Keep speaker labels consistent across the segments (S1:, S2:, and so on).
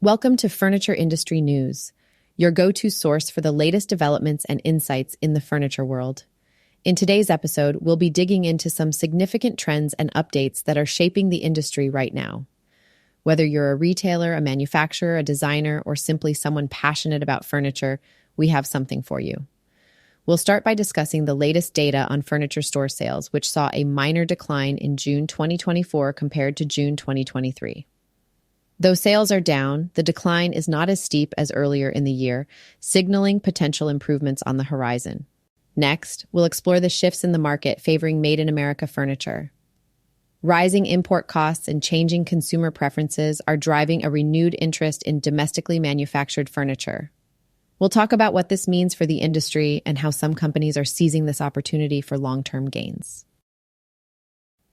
S1: Welcome to Furniture Industry News, your go-to source for the latest developments and insights in the furniture world. In today's episode, we'll be digging into some significant trends and updates that are shaping the industry right now. Whether you're a retailer, a manufacturer, a designer, or simply someone passionate about furniture, we have something for you. We'll start by discussing the latest data on furniture store sales, which saw a minor decline in June 2024 compared to June 2023. Though sales are down, the decline is not as steep as earlier in the year, signaling potential improvements on the horizon. Next, we'll explore the shifts in the market favoring Made in America furniture. Rising import costs and changing consumer preferences are driving a renewed interest in domestically manufactured furniture. We'll talk about what this means for the industry and how some companies are seizing this opportunity for long-term gains.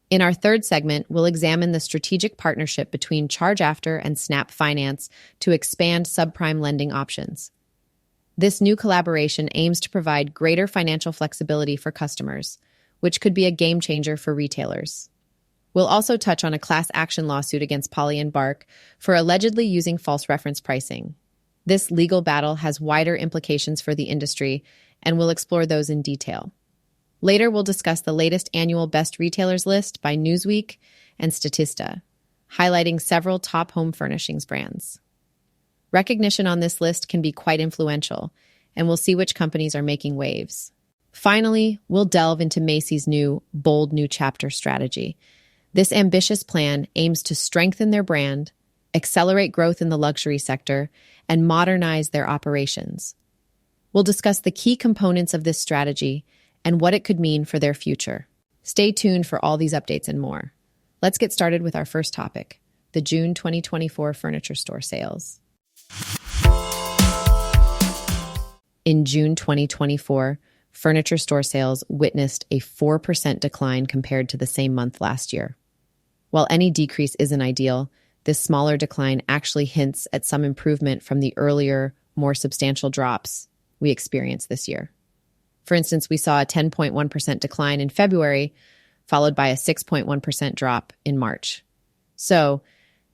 S1: In our third segment, we'll examine the strategic partnership between Charge After and Snap Finance to expand subprime lending options. This new collaboration aims to provide greater financial flexibility for customers, which could be a game changer for retailers. We'll also touch on a class action lawsuit against Polly and Bark for allegedly using false reference pricing. This legal battle has wider implications for the industry, and we'll explore those in detail. Later, we'll discuss the latest annual Best Retailers list by Newsweek and Statista, highlighting several top home furnishings brands. Recognition on this list can be quite influential, and we'll see which companies are making waves. Finally, we'll delve into Macy's new Bold New Chapter strategy. This ambitious plan aims to strengthen their brand, accelerate growth in the luxury sector, and modernize their operations. We'll discuss the key components of this strategy and what it could mean for their future. Stay tuned for all these updates and more. Let's get started with our first topic, the June 2024 furniture store sales. In June 2024, furniture store sales witnessed a 4% decline compared to the same month last year. While any decrease isn't ideal, this smaller decline actually hints at some improvement from the earlier, more substantial drops we experienced this year. For instance, we saw a 10.1% decline in February, followed by a 6.1% drop in March. So,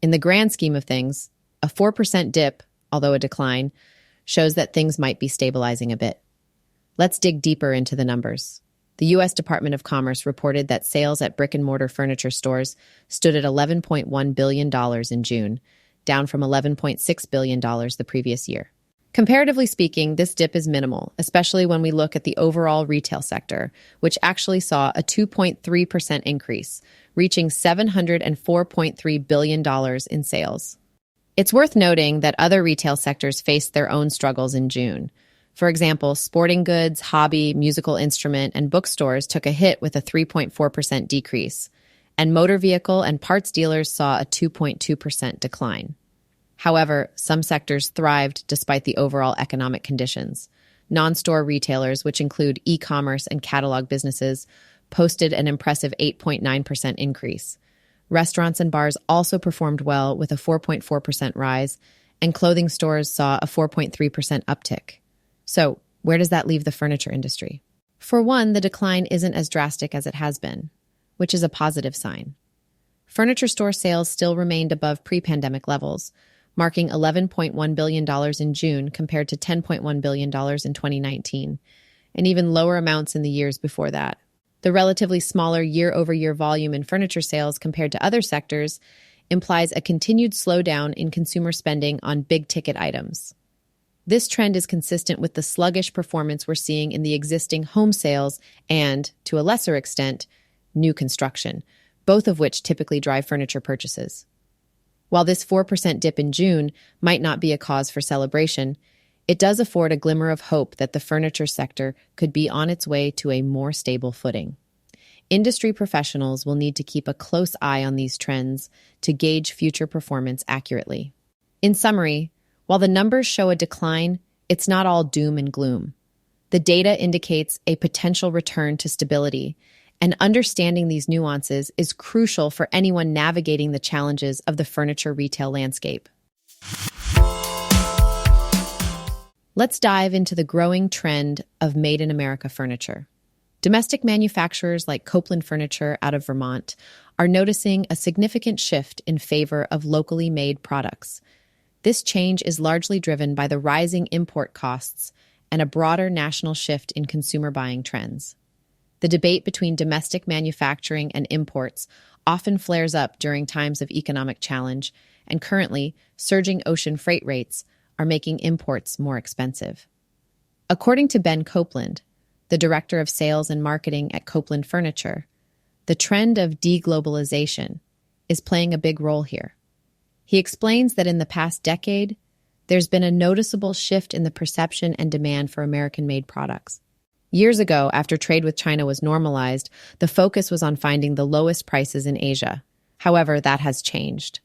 S1: in the grand scheme of things, a 4% dip, although a decline, shows that things might be stabilizing a bit. Let's dig deeper into the numbers. The U.S. Department of Commerce reported that sales at brick-and-mortar furniture stores stood at $11.1 billion in June, down from $11.6 billion the previous year. Comparatively speaking, this dip is minimal, especially when we look at the overall retail sector, which actually saw a 2.3% increase, reaching $704.3 billion in sales. It's worth noting that other retail sectors faced their own struggles in June. For example, sporting goods, hobby, musical instrument, and bookstores took a hit with a 3.4% decrease, and motor vehicle and parts dealers saw a 2.2% decline. However, some sectors thrived despite the overall economic conditions. Non-store retailers, which include e-commerce and catalog businesses, posted an impressive 8.9% increase. Restaurants and bars also performed well with a 4.4% rise, and clothing stores saw a 4.3% uptick. So, where does that leave the furniture industry? For one, the decline isn't as drastic as it has been, which is a positive sign. Furniture store sales still remained above pre-pandemic levels, marking $11.1 billion in June compared to $10.1 billion in 2019, and even lower amounts in the years before that. The relatively smaller year-over-year volume in furniture sales compared to other sectors implies a continued slowdown in consumer spending on big-ticket items. This trend is consistent with the sluggish performance we're seeing in the existing home sales and, to a lesser extent, new construction, both of which typically drive furniture purchases. While this 4% dip in June might not be a cause for celebration, it does afford a glimmer of hope that the furniture sector could be on its way to a more stable footing. Industry professionals will need to keep a close eye on these trends to gauge future performance accurately. In summary, while the numbers show a decline, it's not all doom and gloom. The data indicates a potential return to stability, and understanding these nuances is crucial for anyone navigating the challenges of the furniture retail landscape. Let's dive into the growing trend of Made in America furniture. Domestic manufacturers like Copeland Furniture out of Vermont are noticing a significant shift in favor of locally made products. This change is largely driven by the rising import costs and a broader national shift in consumer buying trends. The debate between domestic manufacturing and imports often flares up during times of economic challenge, and currently, surging ocean freight rates are making imports more expensive. According to Ben Copeland, the director of sales and marketing at Copeland Furniture, the trend of deglobalization is playing a big role here. He explains that in the past decade, there's been a noticeable shift in the perception and demand for American-made products. Years ago, after trade with China was normalized, the focus was on finding the lowest prices in Asia. However, that has changed.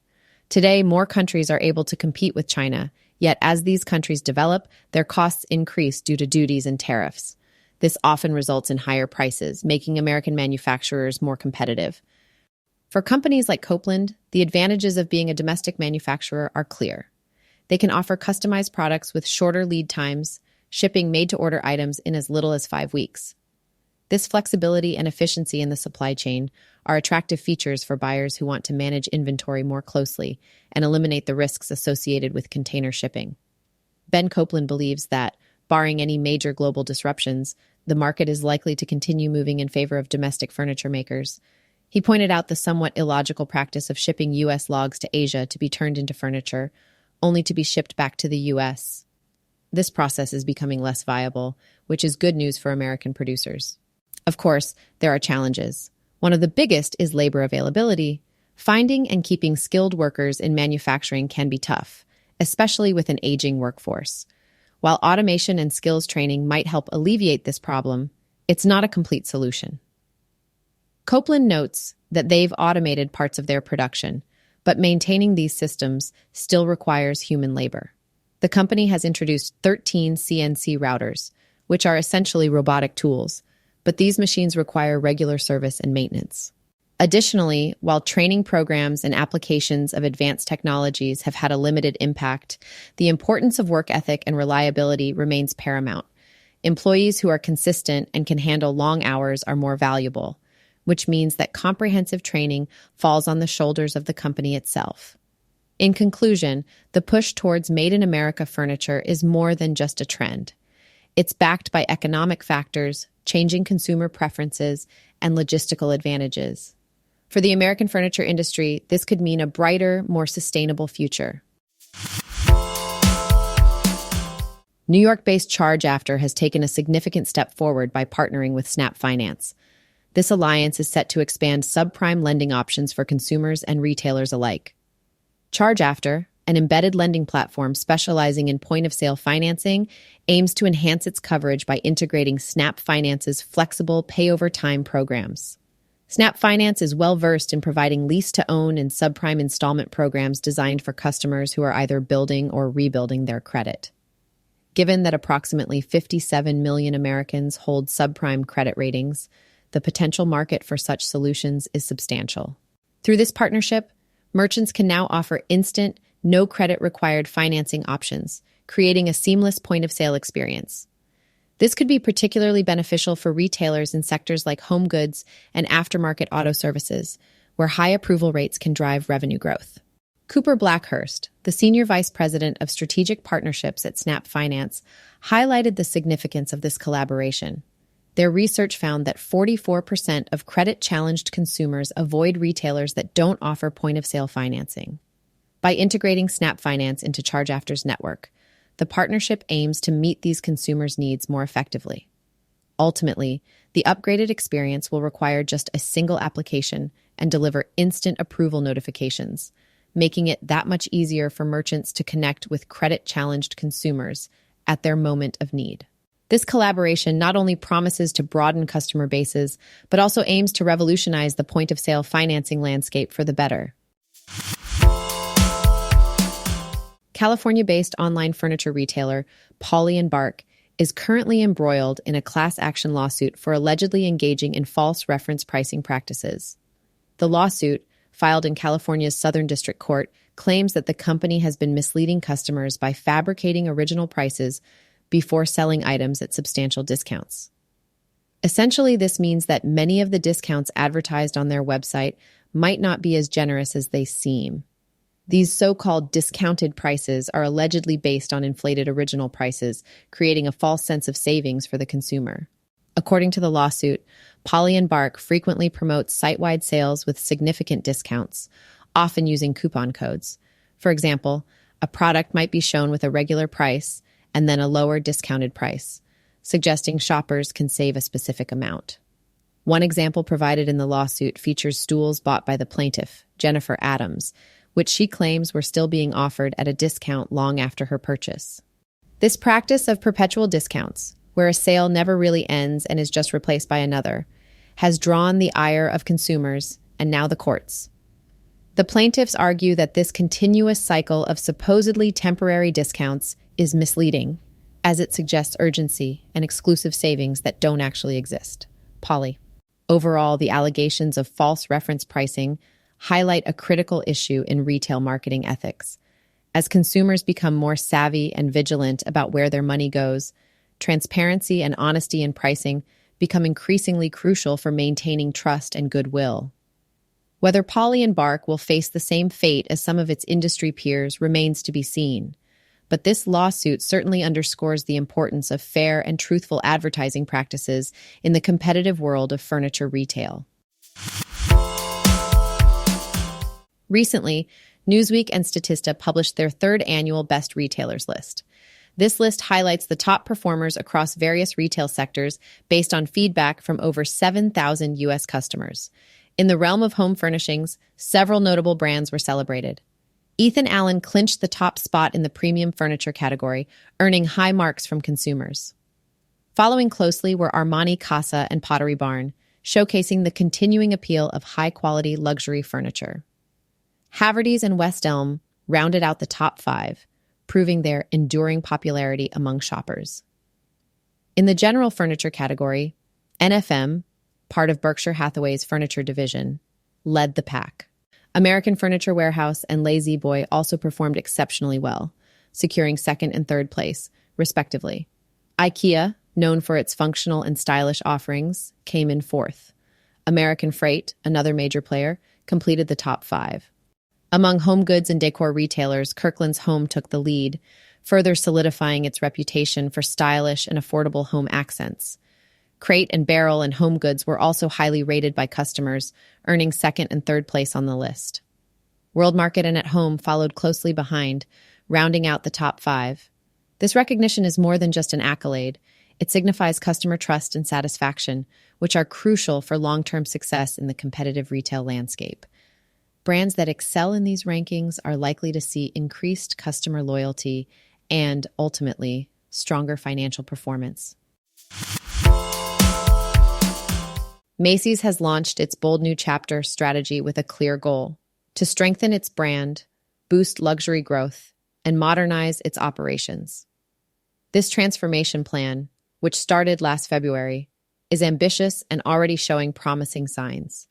S1: Today, more countries are able to compete with China, yet as these countries develop, their costs increase due to duties and tariffs. This often results in higher prices, making American manufacturers more competitive. For companies like Copeland, the advantages of being a domestic manufacturer are clear. They can offer customized products with shorter lead times, shipping made-to-order items in as little as 5 weeks. This flexibility and efficiency in the supply chain are attractive features for buyers who want to manage inventory more closely and eliminate the risks associated with container shipping. Ben Copeland believes that, barring any major global disruptions, the market is likely to continue moving in favor of domestic furniture makers. He pointed out the somewhat illogical practice of shipping U.S. logs to Asia to be turned into furniture, only to be shipped back to the U.S. This process is becoming less viable, which is good news for American producers. Of course, there are challenges. One of the biggest is labor availability. Finding and keeping skilled workers in manufacturing can be tough, especially with an aging workforce. While automation and skills training might help alleviate this problem, it's not a complete solution. Copeland notes that they've automated parts of their production, but maintaining these systems still requires human labor. The company has introduced 13 CNC routers, which are essentially robotic tools, but these machines require regular service and maintenance. Additionally, while training programs and applications of advanced technologies have had a limited impact, the importance of work ethic and reliability remains paramount. Employees who are consistent and can handle long hours are more valuable, which means that comprehensive training falls on the shoulders of the company itself. In conclusion, the push towards made-in-America furniture is more than just a trend. It's backed by economic factors, changing consumer preferences, and logistical advantages. For the American furniture industry, this could mean a brighter, more sustainable future. New York-based ChargeAfter has taken a significant step forward by partnering with Snap Finance. This alliance is set to expand subprime lending options for consumers and retailers alike. ChargeAfter, an embedded lending platform specializing in point-of-sale financing, aims to enhance its coverage by integrating Snap Finance's flexible pay-over-time programs. Snap Finance is well-versed in providing lease-to-own and subprime installment programs designed for customers who are either building or rebuilding their credit. Given that approximately 57 million Americans hold subprime credit ratings, the potential market for such solutions is substantial. Through this partnership, merchants can now offer instant, no credit required financing options, creating a seamless point-of-sale experience. This could be particularly beneficial for retailers in sectors like home goods and aftermarket auto services, where high approval rates can drive revenue growth. Cooper Blackhurst, the Senior Vice President of Strategic Partnerships at Snap Finance, highlighted the significance of this collaboration. Their research found that 44% of credit-challenged consumers avoid retailers that don't offer point-of-sale financing. By integrating Snap Finance into ChargeAfter's network, the partnership aims to meet these consumers' needs more effectively. Ultimately, the upgraded experience will require just a single application and deliver instant approval notifications, making it that much easier for merchants to connect with credit-challenged consumers at their moment of need. This collaboration not only promises to broaden customer bases, but also aims to revolutionize the point-of-sale financing landscape for the better. California-based online furniture retailer Polly & Bark is currently embroiled in a class action lawsuit for allegedly engaging in false reference pricing practices. The lawsuit, filed in California's Southern District Court, claims that the company has been misleading customers by fabricating original prices before selling items at substantial discounts. Essentially, this means that many of the discounts advertised on their website might not be as generous as they seem. These so-called discounted prices are allegedly based on inflated original prices, creating a false sense of savings for the consumer. According to the lawsuit, Polly & Bark frequently promotes site-wide sales with significant discounts, often using coupon codes. For example, a product might be shown with a regular price and then a lower discounted price, suggesting shoppers can save a specific amount. One example provided in the lawsuit features stools bought by the plaintiff, Jennifer Adams, which she claims were still being offered at a discount long after her purchase. This practice of perpetual discounts, where a sale never really ends and is just replaced by another, has drawn the ire of consumers and now the courts. The plaintiffs argue that this continuous cycle of supposedly temporary discounts is misleading, as it suggests urgency and exclusive savings that don't actually exist. Polly. Overall, the allegations of false reference pricing highlight a critical issue in retail marketing ethics. As consumers become more savvy and vigilant about where their money goes, transparency and honesty in pricing become increasingly crucial for maintaining trust and goodwill. Whether Polly & Bark will face the same fate as some of its industry peers remains to be seen. But this lawsuit certainly underscores the importance of fair and truthful advertising practices in the competitive world of furniture retail. Recently, Newsweek and Statista published their third annual Best Retailers list. This list highlights the top performers across various retail sectors based on feedback from over 7,000 U.S. customers. In the realm of home furnishings, several notable brands were celebrated. Ethan Allen clinched the top spot in the premium furniture category, earning high marks from consumers. Following closely were Armani Casa and Pottery Barn, showcasing the continuing appeal of high-quality luxury furniture. Havertys and West Elm rounded out the top 5, proving their enduring popularity among shoppers. In the general furniture category, NFM, part of Berkshire Hathaway's furniture division, led the pack. American Furniture Warehouse and La-Z-Boy also performed exceptionally well, securing second and third place, respectively. IKEA, known for its functional and stylish offerings, came in fourth. American Freight, another major player, completed the top 5. Among home goods and decor retailers, Kirkland's Home took the lead, further solidifying its reputation for stylish and affordable home accents. Crate and Barrel and Home Goods were also highly rated by customers, earning second and third place on the list. World Market and At Home followed closely behind, rounding out the top 5. This recognition is more than just an accolade. It signifies customer trust and satisfaction, which are crucial for long-term success in the competitive retail landscape. Brands that excel in these rankings are likely to see increased customer loyalty and, ultimately, stronger financial performance. Macy's has launched its Bold New Chapter strategy with a clear goal: to strengthen its brand, boost luxury growth, and modernize its operations. This transformation plan, which started last February, is ambitious and already showing promising signs.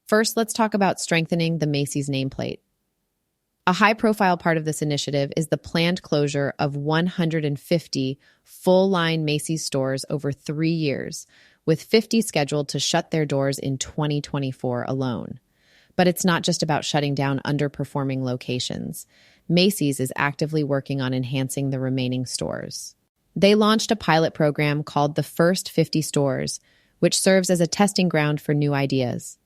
S1: First, let's talk about strengthening the Macy's nameplate. A high-profile part of this initiative is the planned closure of 150 full-line Macy's stores over 3 years, with 50 scheduled to shut their doors in 2024 alone. But it's not just about shutting down underperforming locations. Macy's is actively working on enhancing the remaining stores. They launched a pilot program called the First 50 Stores, which serves as a testing ground for new ideas.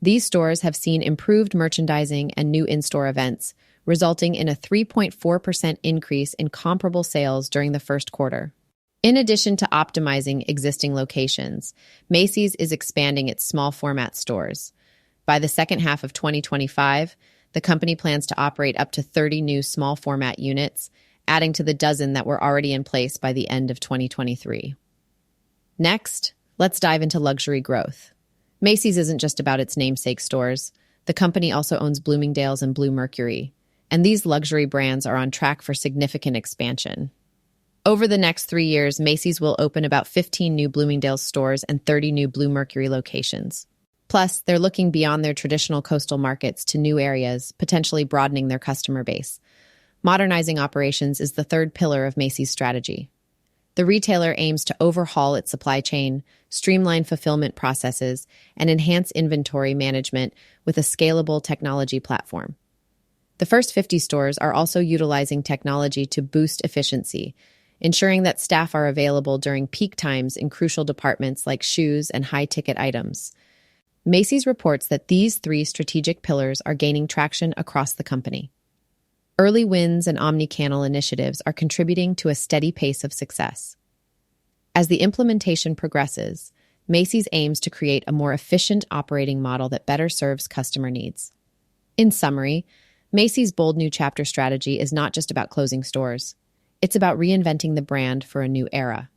S1: These stores have seen improved merchandising and new in-store events, resulting in a 3.4% increase in comparable sales during the first quarter. In addition to optimizing existing locations, Macy's is expanding its small format stores. By the second half of 2025, the company plans to operate up to 30 new small format units, adding to the dozen that were already in place by the end of 2023. Next, let's dive into luxury growth. Macy's isn't just about its namesake stores. The company also owns Bloomingdale's and Bluemercury, and these luxury brands are on track for significant expansion. Over the next 3 years, Macy's will open about 15 new Bloomingdale's stores and 30 new Bluemercury locations. Plus, they're looking beyond their traditional coastal markets to new areas, potentially broadening their customer base. Modernizing operations is the third pillar of Macy's strategy. The retailer aims to overhaul its supply chain, streamline fulfillment processes, and enhance inventory management with a scalable technology platform. The first 50 stores are also utilizing technology to boost efficiency, ensuring that staff are available during peak times in crucial departments like shoes and high-ticket items. Macy's reports that these three strategic pillars are gaining traction across the company. Early wins and omni-channel initiatives are contributing to a steady pace of success. As the implementation progresses, Macy's aims to create a more efficient operating model that better serves customer needs. In summary, Macy's Bold New Chapter strategy is not just about closing stores. It's about reinventing the brand for a new era.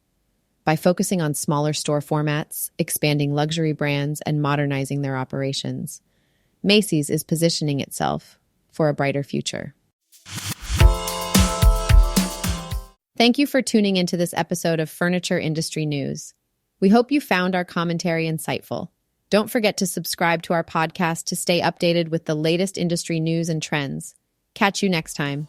S1: By focusing on smaller store formats, expanding luxury brands, and modernizing their operations, Macy's is positioning itself for a brighter future. Thank you for tuning into this episode of Furniture Industry News. We hope you found our commentary insightful. Don't forget to subscribe to our podcast to stay updated with the latest industry news and trends. Catch you next time.